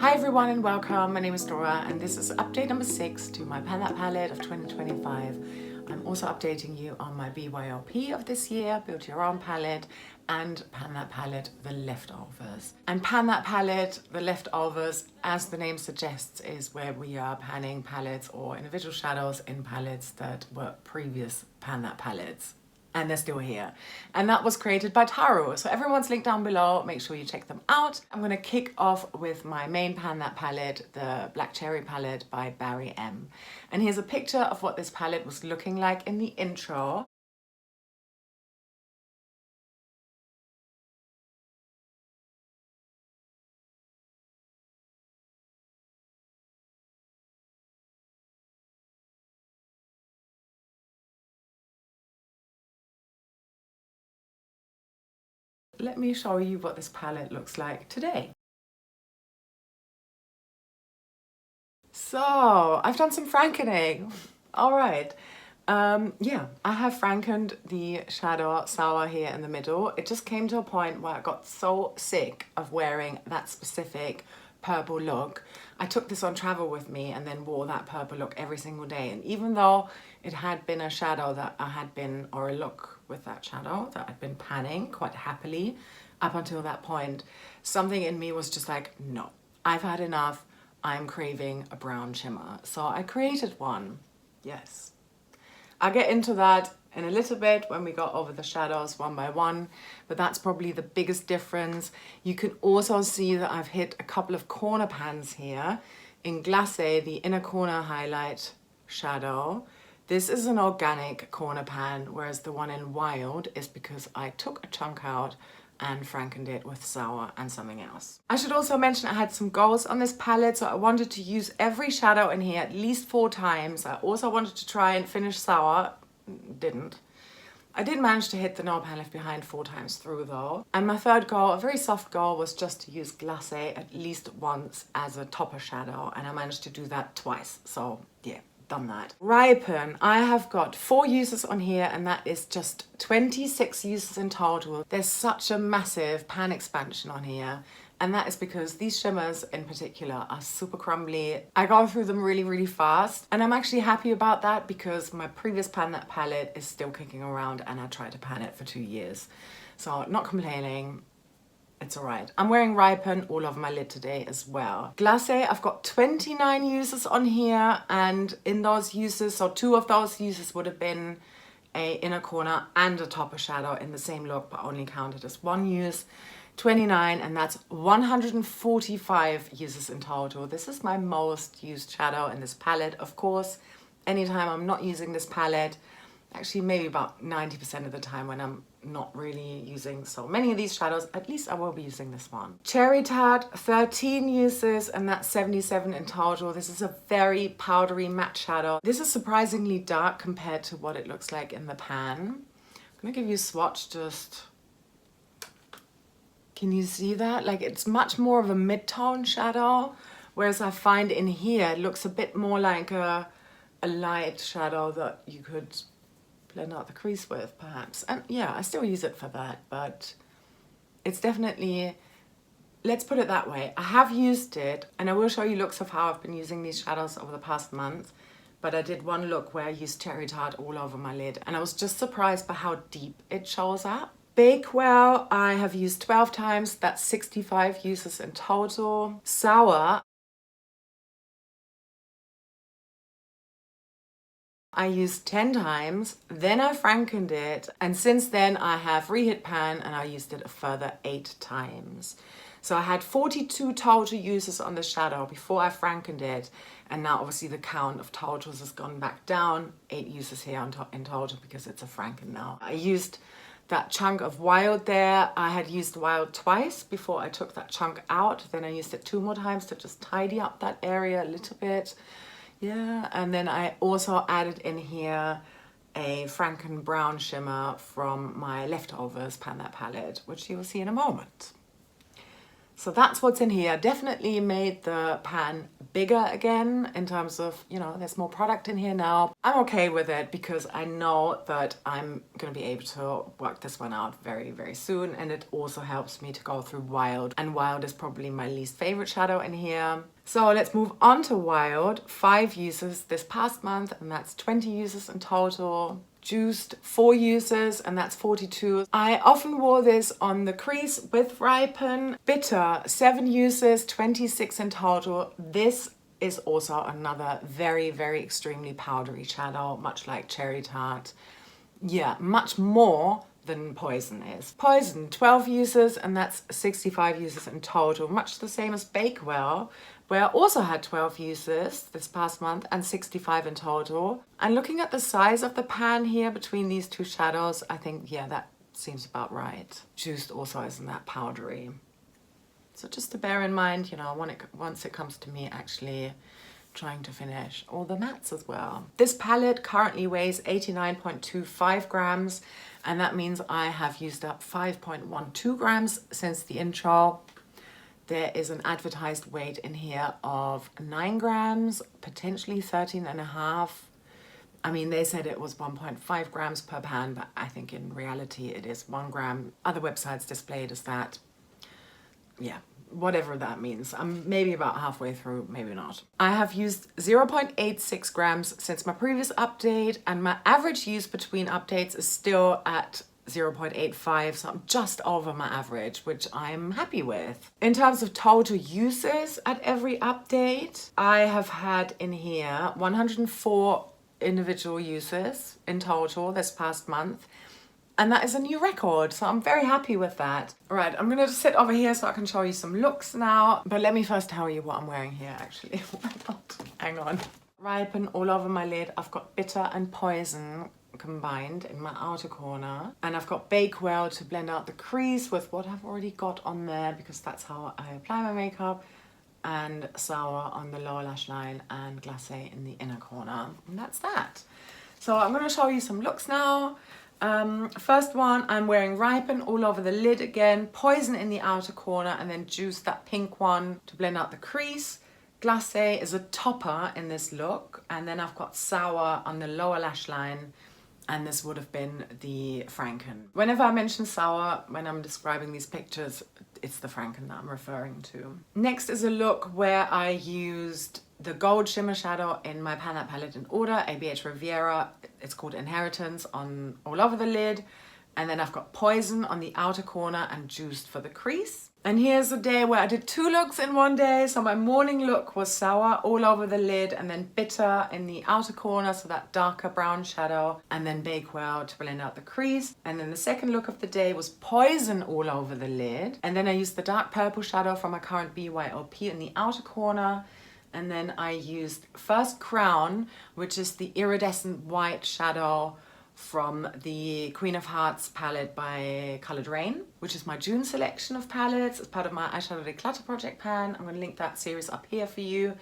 Hi everyone and welcome, my name is Dora and this is update number 6 to my Pan That Palette of 2025. I'm also updating you on my BYOP of this year, Build Your Own Palette, and Pan That Palette, The Leftovers. And Pan That Palette, The Leftovers, as the name suggests, is where we are panning palettes or individual shadows in palettes that were previous Pan That palettes. And they're still here. And that was created by Taru. So everyone's linked down below. Make sure you check them out. I'm going to kick off with my main Pan That palette, the Black Cherry palette by Barry M. And here's a picture of what this palette was looking like in the intro. Let me show you what this palette looks like today. So I've done some frankening. All right. Yeah, I have frankened the shadow sour here in the middle. It just came to a point where I got so sick of wearing that specific purple look. I took this on travel with me and then wore that purple look every single day. And even though it had been a shadow that I had been, or a look with that shadow that I'd been panning quite happily up until that point, something in me was just like, no, I've had enough. I'm craving a brown shimmer. So I created one. Yes. I'll get into that in a little bit when we go over the shadows one by one, but that's probably the biggest difference. You can also see that I've hit a couple of corner pans here. In Glacé, the inner corner highlight shadow, this is an organic corner pan, whereas the one in Wild is because I took a chunk out and frankened it with sour and something else. I should also mention I had some goals on this palette, so I wanted to use every shadow in here at least 4 times. I also wanted to try and finish sour, didn't. I did manage to hit the No Pan Left Behind 4 times through though. And my third goal, a very soft goal, was just to use Glacé at least once as a topper shadow, and I managed to do that twice, so yeah. Done that. Ripen, I have got 4 uses on here and that is just 26 uses in total. There's such a massive pan expansion on here, and that is because these shimmers in particular are super crumbly. I go through them really fast, and I'm actually happy about that because my previous Pan That palette is still kicking around and I tried to pan it for 2 years. So not complaining. It's all right. I'm wearing Ripen all over my lid today as well. Glacé, I've got 29 uses on here, and in those uses, so 2 of those uses would have been a inner corner and a topper shadow in the same look, but only counted as 1 use. 29, and that's 145 uses in total. This is my most used shadow in this palette. Of course, anytime I'm not using this palette, actually maybe about 90% of the time when I'm not really using so many of these shadows, at least I will be using this one. Cherry Tart, 13 uses, and that's 77 in total. This is a very powdery matte shadow. This is surprisingly dark compared to what it looks like in the pan. I'm gonna give you a swatch just... Can you see that? Like, it's much more of a mid-tone shadow, whereas I find in here it looks a bit more like a light shadow that you could blend out the crease with, perhaps. And yeah, I still use it for that, but it's definitely, let's put it that way. I have used it, and I will show you looks of how I've been using these shadows over the past month, but I did one look where I used Cherry Tart all over my lid, and I was just surprised by how deep it shows up. Bakewell, I have used 12 times. That's 65 uses in total. Sour, I used 10 times, then I frankened it, and since then I have rehit pan and I used it a further 8 times. So I had 42 total uses on the shadow before I frankened it, and now obviously the count of totals has gone back down. 8 uses here in total because it's a franken now. I used that chunk of Wild there. I had used Wild twice before I took that chunk out. Then I used it 2 more times to just tidy up that area a little bit. Yeah, and then I also added in here a Franken brown shimmer from my Leftovers Pan That palette, which you will see in a moment. So that's what's in here. Definitely made the pan bigger again in terms of, you know, there's more product in here now. I'm okay with it because I know that I'm gonna be able to work this one out very, very soon, and it also helps me to go through Wild, and Wild is probably my least favorite shadow in here. So let's move on to Wild. 5 uses this past month, and that's 20 uses in total. Juiced 4 uses, and that's 42. I often wore this on the crease with Ripen. Bitter 7 uses, 26 in total. This is also another very, very extremely powdery shadow, much like Cherry Tart. Yeah, much more than Poison is. Poison 12 uses, and that's 65 uses in total, much the same as Bakewell, where I also had 12 uses this past month and 65 in total. And looking at the size of the pan here between these two shadows, I think, yeah, that seems about right. Juiced also isn't that powdery. So just to bear in mind, you know, once it comes to me actually trying to finish all the mattes as well. This palette currently weighs 89.25 grams, and that means I have used up 5.12 grams since the intro. There is an advertised weight in here of 9 grams, potentially 13.5. I mean, they said it was 1.5 grams per pan, but I think in reality it is 1 gram. Other websites display it as that. Yeah, whatever that means. I'm maybe about halfway through, maybe not. I have used 0.86 grams since my previous update, and my average use between updates is still at 0.85, so I'm just over my average, which I'm happy with. In terms of total uses at every update, I have had in here 104 individual uses in total this past month, and that is a new record, so I'm very happy with that. All right, I'm gonna just sit over here so I can show you some looks now, but let me first tell you what I'm wearing here actually. Why not? Hang on. Ripen all over my lid. I've got Bitter and Poison combined in my outer corner, and I've got Bakewell to blend out the crease with what I've already got on there, because that's how I apply my makeup, and Sour on the lower lash line, and Glacé in the inner corner, and that's that. So I'm going to show you some looks now. First one, I'm wearing Ripen all over the lid again, Poison in the outer corner, and then Juice, that pink one, to blend out the crease. Glacé is a topper in this look, and then I've got Sour on the lower lash line, and this would have been the Franken. Whenever I mention Sour when I'm describing these pictures, it's the Franken that I'm referring to. Next is a look where I used the gold shimmer shadow in my Pan That palette in order, ABH Riviera. It's called Inheritance, on all over the lid. And then I've got Poison on the outer corner and Juiced for the crease. And here's a day where I did 2 looks in one day. So my morning look was Sour all over the lid, and then Bitter in the outer corner, so that darker brown shadow, and then Bakewell to blend out the crease. And then the second look of the day was Poison all over the lid. And then I used the dark purple shadow from my current BYOP in the outer corner. And then I used first Crown, which is the iridescent white shadow from the Queen of Hearts palette by Coloured Rain, which is my June selection of palettes as part of my eyeshadow declutter project pan. I'm going to link that series up here for you.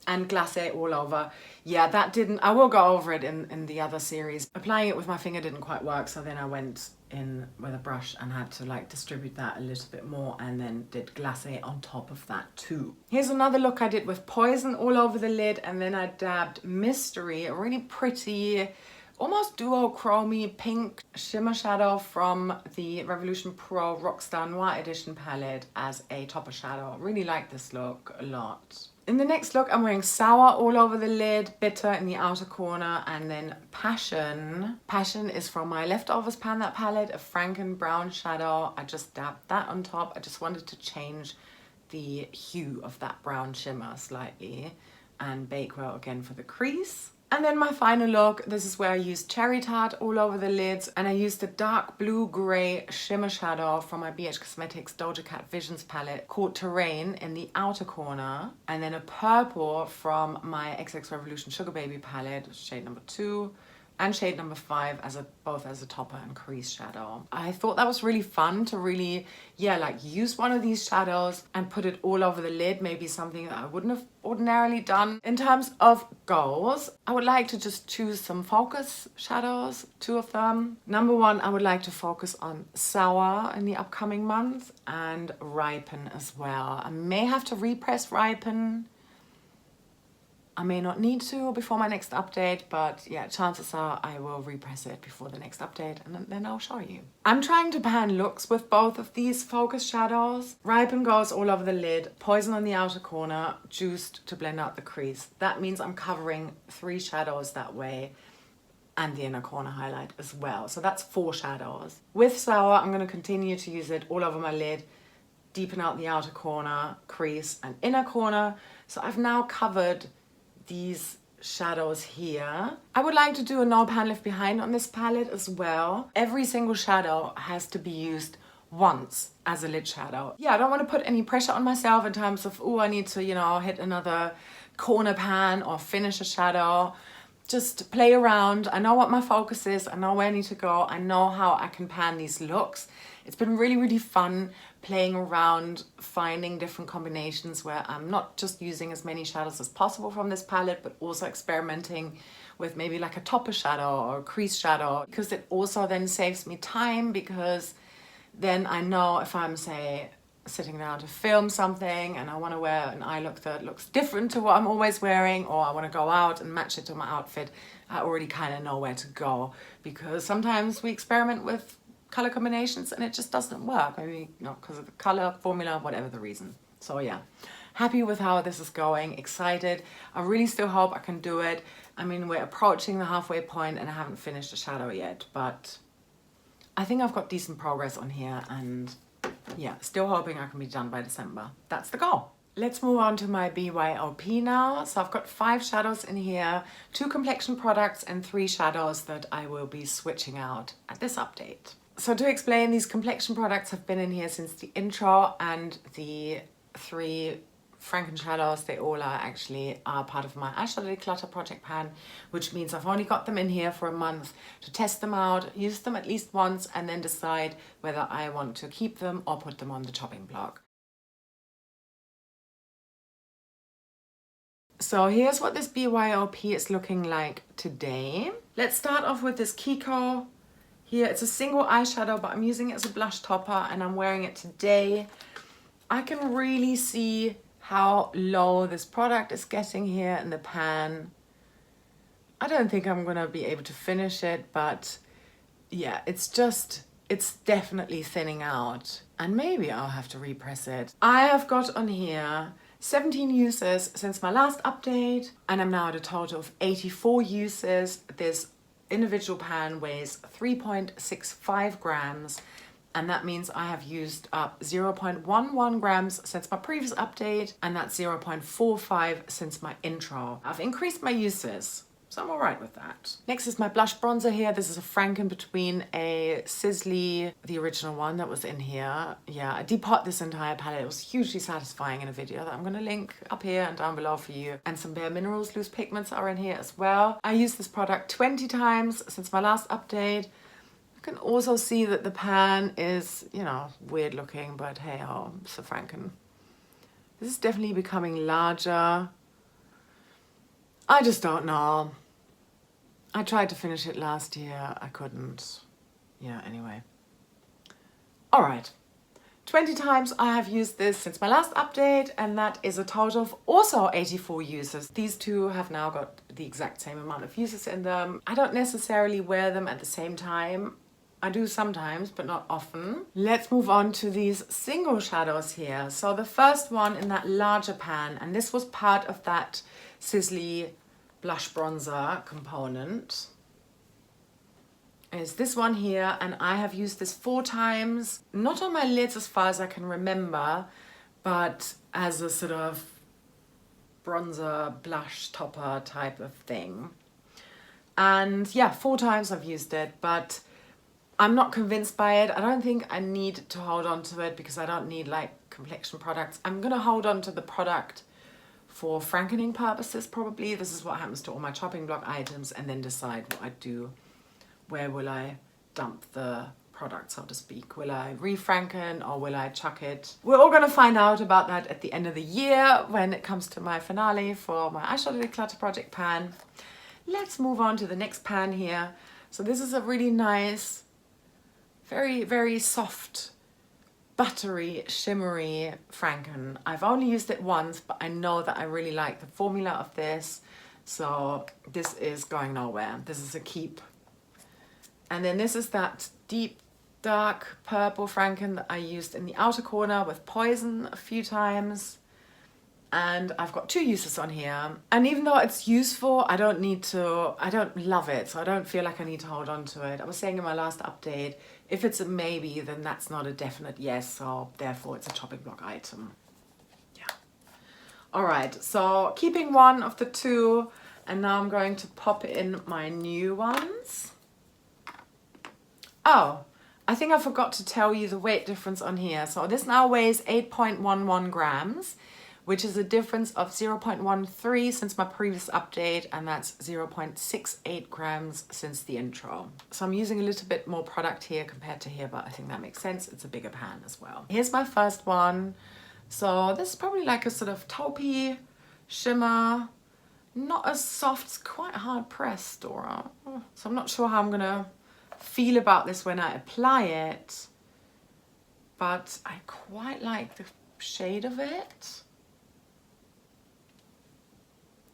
And Glacé all over. Yeah, that didn't, I will go over it in the other series. Applying it with my finger didn't quite work, so then I went in with a brush and had to like distribute that a little bit more, and then did Glacé on top of that too. Here's another look I did with Poison all over the lid, and then I dabbed Mystery, a really pretty, almost duochrome pink shimmer shadow from the Revolution Pro Rockstar Noir Edition palette as a topper shadow. Really like this look a lot. In the next look, I'm wearing Sour all over the lid, Bitter in the outer corner, and then Passion. Passion is from my Leftovers Pan That palette, a Franken brown shadow. I just dabbed that on top. I just wanted to change the hue of that brown shimmer slightly. And Bakewell again for the crease. And then my final look, this is where I used Cherry Tart all over the lids, and I used the dark blue-grey shimmer shadow from my BH Cosmetics Doja Cat Visions palette called Terrain in the outer corner, and then a purple from my XX Revolution Sugar Baby palette, shade number 2, and shade number 5 as both as a topper and crease shadow. I thought that was really fun to really, yeah, like use one of these shadows and put it all over the lid, maybe something that I wouldn't have ordinarily done. In terms of goals, I would like to just choose some focus shadows, 2 of them. Number 1, I would like to focus on Sour in the upcoming month, and Ripen as well. I may have to repress Ripen. I may not need to before my next update, but yeah, chances are I will repress it before the next update and then I'll show you. I'm trying to pan looks with both of these focus shadows. Ripen goes all over the lid, poison on the outer corner, juiced to blend out the crease. That means I'm covering 3 shadows that way and the inner corner highlight as well. So that's 4 shadows. With Sour, I'm going to continue to use it all over my lid, deepen out the outer corner, crease and inner corner. So I've now covered these shadows here. I would like to do a no pan left behind on this palette as well. Every single shadow has to be used once as a lid shadow. Yeah, I don't want to put any pressure on myself in terms of, oh, I need to, you know, hit another corner pan or finish a shadow. Just play around. I know what my focus is. I know where I need to go. I know how I can pan these looks. It's been really, really fun playing around, finding different combinations where I'm not just using as many shadows as possible from this palette, but also experimenting with maybe like a topper shadow or a crease shadow, because it also then saves me time, because then I know if I'm, say, sitting down to film something and I want to wear an eye look that looks different to what I'm always wearing, or I want to go out and match it to my outfit, I already kind of know where to go, because sometimes we experiment with color combinations and it just doesn't work, maybe not because of the color formula, whatever the reason. So yeah, happy with how this is going, excited. I really still hope I can do it. I mean, we're approaching the halfway point and I haven't finished the shadow yet, but I think I've got decent progress on here, and yeah, still hoping I can be done by December. That's the goal. Let's move on to my BYOP now. So I've got 5 shadows in here, 2 complexion products and 3 shadows that I will be switching out at this update. So to explain, these complexion products have been in here since the intro, and the 3 Franken shadows, they all are part of my eyeshadow declutter project pan, which means I've only got them in here for a month to test them out, use them at least once, and then decide whether I want to keep them or put them on the chopping block. So here's what this BYOP is looking like today. Let's start off with this Kiko. Here it's a single eyeshadow, but I'm using it as a blush topper and I'm wearing it today. I can really see how low this product is getting here in the pan. I don't think I'm gonna be able to finish it, but yeah, it's definitely thinning out, and maybe I'll have to repress it. I have got on here 17 uses since my last update, and I'm now at a total of 84 uses. This individual pan weighs 3.65 grams, and that means I have used up 0.11 grams since my previous update, and that's 0.45 since my intro. I've increased my uses, so I'm all right with that. Next is my blush bronzer here. This is a Franken between a Sizzly, the original one that was in here. Yeah, I depot this entire palette. It was hugely satisfying in a video that I'm gonna link up here and down below for you. And some Bare Minerals loose pigments are in here as well. I used this product 20 times since my last update. You can also see that the pan is, you know, weird looking, but hey, oh, it's a Franken. This is definitely becoming larger. I just don't know. I tried to finish it last year, I couldn't. Yeah, anyway. All right, 20 times I have used this since my last update, and that is a total of also 84 uses. These two have now got the exact same amount of uses in them. I don't necessarily wear them at the same time. I do sometimes, but not often. Let's move on to these single shadows here. So the first one in that larger pan, and this was part of that Sizzly blush bronzer component, is this one here, and I have used this 4 times, not on my lids as far as I can remember, but as a sort of bronzer blush topper type of thing. And yeah, 4 times I've used it, but I'm not convinced by it. I don't think I need to hold on to it because I don't need like complexion products. I'm gonna hold on to the product for frankening purposes probably. This is what happens to all my chopping block items, and then decide what I do. Where will I dump the product, so to speak? Will I re-franken or will I chuck it? We're all gonna find out about that at the end of the year when it comes to my finale for my eyeshadow declutter project pan. Let's move on to the next pan here. So this is a really nice, very, very soft buttery, shimmery Franken. I've only used it once, but I know that I really like the formula of this. So this is going nowhere. This is a keep. And then this is that deep, dark purple Franken that I used in the outer corner with Poison a few times. And I've got 2 uses on here. And even though it's useful, I don't love it. So I don't feel like I need to hold on to it. I was saying in my last update, if it's a maybe, then that's not a definite yes. So therefore it's a chopping block item. Yeah. All right, so keeping one of the 2. And now I'm going to pop in my new ones. Oh, I think I forgot to tell you the weight difference on here. So this now weighs 8.11 grams. Which is a difference of 0.13 since my previous update, and that's 0.68 grams since the intro. So I'm using a little bit more product here compared to here, but I think that makes sense. It's a bigger pan as well. Here's my first one. So this is probably like a sort of taupey shimmer. Not as soft, it's quite hard pressed, Dora. So I'm not sure how I'm gonna feel about this when I apply it, but I quite like the shade of it.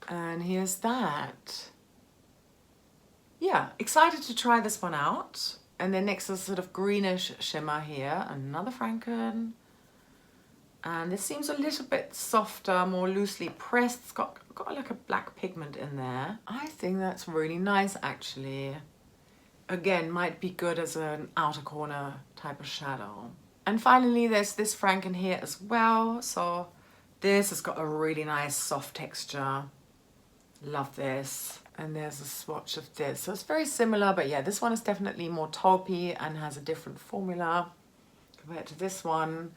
And here's that. Yeah, excited to try this one out. And then next is a sort of greenish shimmer here, another Franken. And this seems a little bit softer, more loosely pressed. It's got like a black pigment in there. I think that's really nice actually. Again, might be good as an outer corner type of shadow. And finally, there's this Franken here as well. So this has got a really nice soft texture. Love this. And there's a swatch of this. So it's very similar, but yeah, this one is definitely more taupey and has a different formula compared to this one.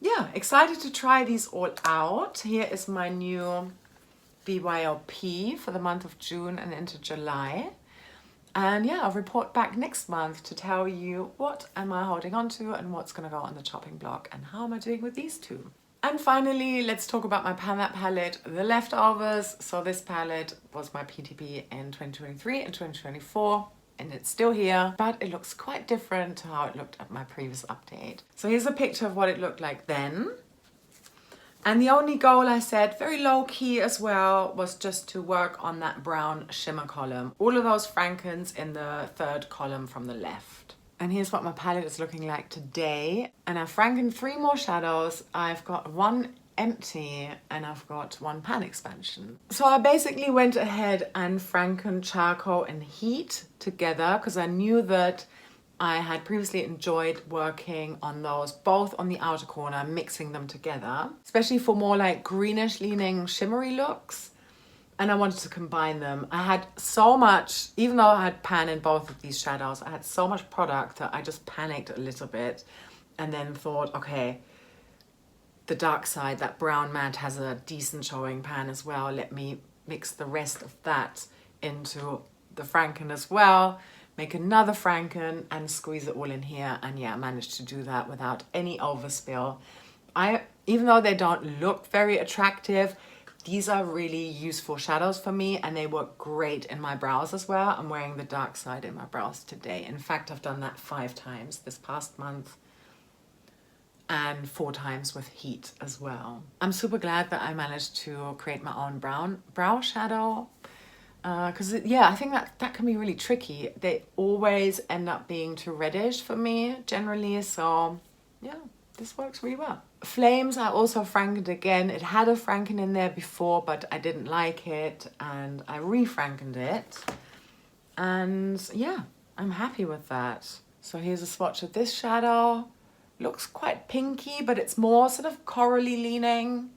Yeah, excited to try these all out. Here is my new BYOP for the month of June and into July. And yeah, I'll report back next month to tell you what am I holding on to and what's gonna go on the chopping block and how am I doing with these 2. And finally, let's talk about my palette, the Leftovers. So this palette was my PTP in 2023 and 2024, and it's still here, but it looks quite different to how it looked at my previous update. So here's a picture of what it looked like then. And the only goal I set, very low key as well, was just to work on that brown shimmer column. All of those Frankens in the 3rd column from the left. And here's what my palette is looking like today. And I've frankened 3 more shadows. I've got 1 empty and I've got 1 pan expansion. So I basically went ahead and frankened charcoal and heat together because I knew that I had previously enjoyed working on those both on the outer corner, mixing them together, especially for more like greenish leaning shimmery looks. And I wanted to combine them. I had so much, even though I had pan in both of these shadows, I had so much product that I just panicked a little bit and then thought, okay, the dark side, that brown matte has a decent showing pan as well. Let me mix the rest of that into the Franken as well, make another Franken and squeeze it all in here. And yeah, I managed to do that without any overspill. Even though they don't look very attractive, these are really useful shadows for me and they work great in my brows as well. I'm wearing the dark side in my brows today. In fact, I've done that 5 times this past month and 4 times with heat as well. I'm super glad that I managed to create my own brow shadow because yeah, I think that can be really tricky. They always end up being too reddish for me generally, so yeah, this works really well. Flames I also frankened again. It had a Franken in there before, but I didn't like it and I re-frankened it. And yeah, I'm happy with that. So here's a swatch of this shadow. Looks quite pinky, but it's more sort of corally leaning.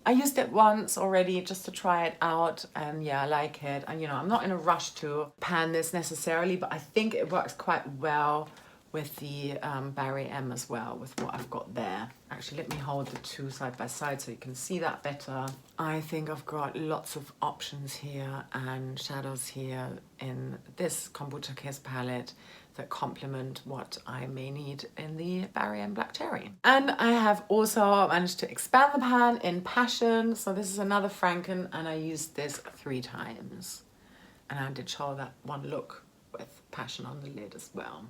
I used it once already just to try it out and yeah, I like it. And you know, I'm not in a rush to pan this necessarily, but I think it works quite well with the Barry M as well, with what I've got there. Actually, let me hold the 2 side by side so you can see that better. I think I've got lots of options here and shadows here in this Kombucha Kiss palette that complement what I may need in the Barry M Black Cherry. And I have also managed to expand the pan in Passion. So this is another Franken and I used this 3 times. And I did show that one look with Passion on the lid as well.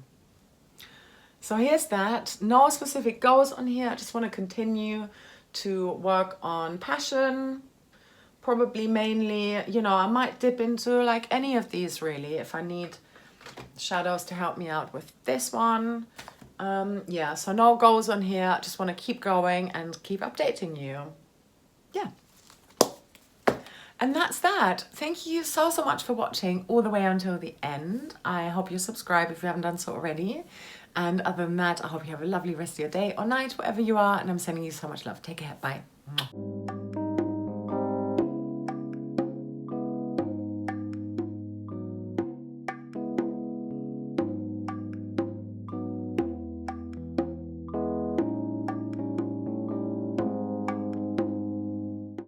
So here's that. No specific goals on here. I just want to continue to work on passion. Probably mainly, you know, I might dip into like any of these really if I need shadows to help me out with this one. Yeah, so no goals on here. I just want to keep going and keep updating you. Yeah. And that's that. Thank you so much for watching all the way until the end. I hope you subscribe if you haven't done so already. And other than that, I hope you have a lovely rest of your day or night, wherever you are. And I'm sending you so much love. Take care. Bye.